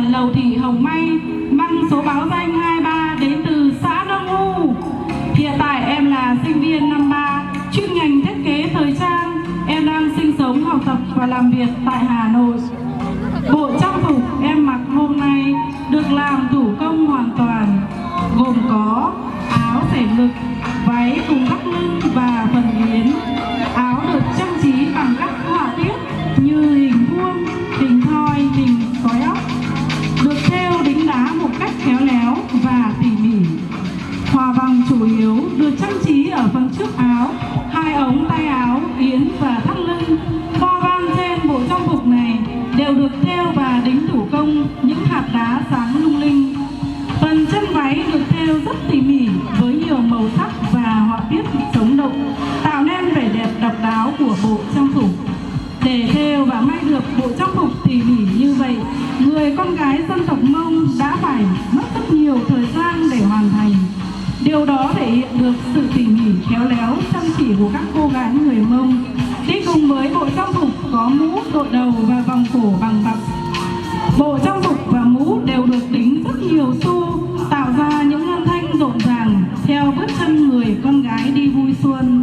Lầu Thị Hồng May, mang số báo danh 23 đến từ xã Đông U. Hiện tại em là sinh viên năm 3, chuyên ngành thiết kế thời trang. Em đang sinh sống, học tập và làm việc tại Hà Nội. Bộ trang phục em mặc hôm nay được làm thủ công hoàn toàn, gồm có áo xẻ ngực, váy cùng thắt lưng và phần yếm. Áo được trang trí bằng các họa tiết như hình vuông, hình thoi, hình sói ốc, được thêu đính đá một cách khéo léo và tỉ mỉ. Hoa văn chủ yếu được trang trí ở phần trước áo, hai ống tay áo, yếm và thắt lưng. Hoa văn trên bộ trang phục này đều được thêu và đính thủ công những hạt đá sáng lung linh. Phần chân váy được thêu rất tỉ mỉ với nhiều màu sắc và họa tiết sống động, tạo nên vẻ đẹp độc đáo của bộ trang phục. Để thêu và may được bộ trang phục tỉ mỉ như vậy, người con gái dân tộc Mông đã phải mất rất nhiều thời gian để hoàn thành. Điều đó thể hiện được sự tỉ mỉ, khéo léo, chăm chỉ của các cô gái người Mông. Đi cùng với bộ trang phục có mũ, đội đầu và vòng cổ bằng bạc. Bộ trang phục và mũ đều được đính rất nhiều xu, tạo ra những âm thanh rộn ràng theo bước chân người con gái đi vui xuân.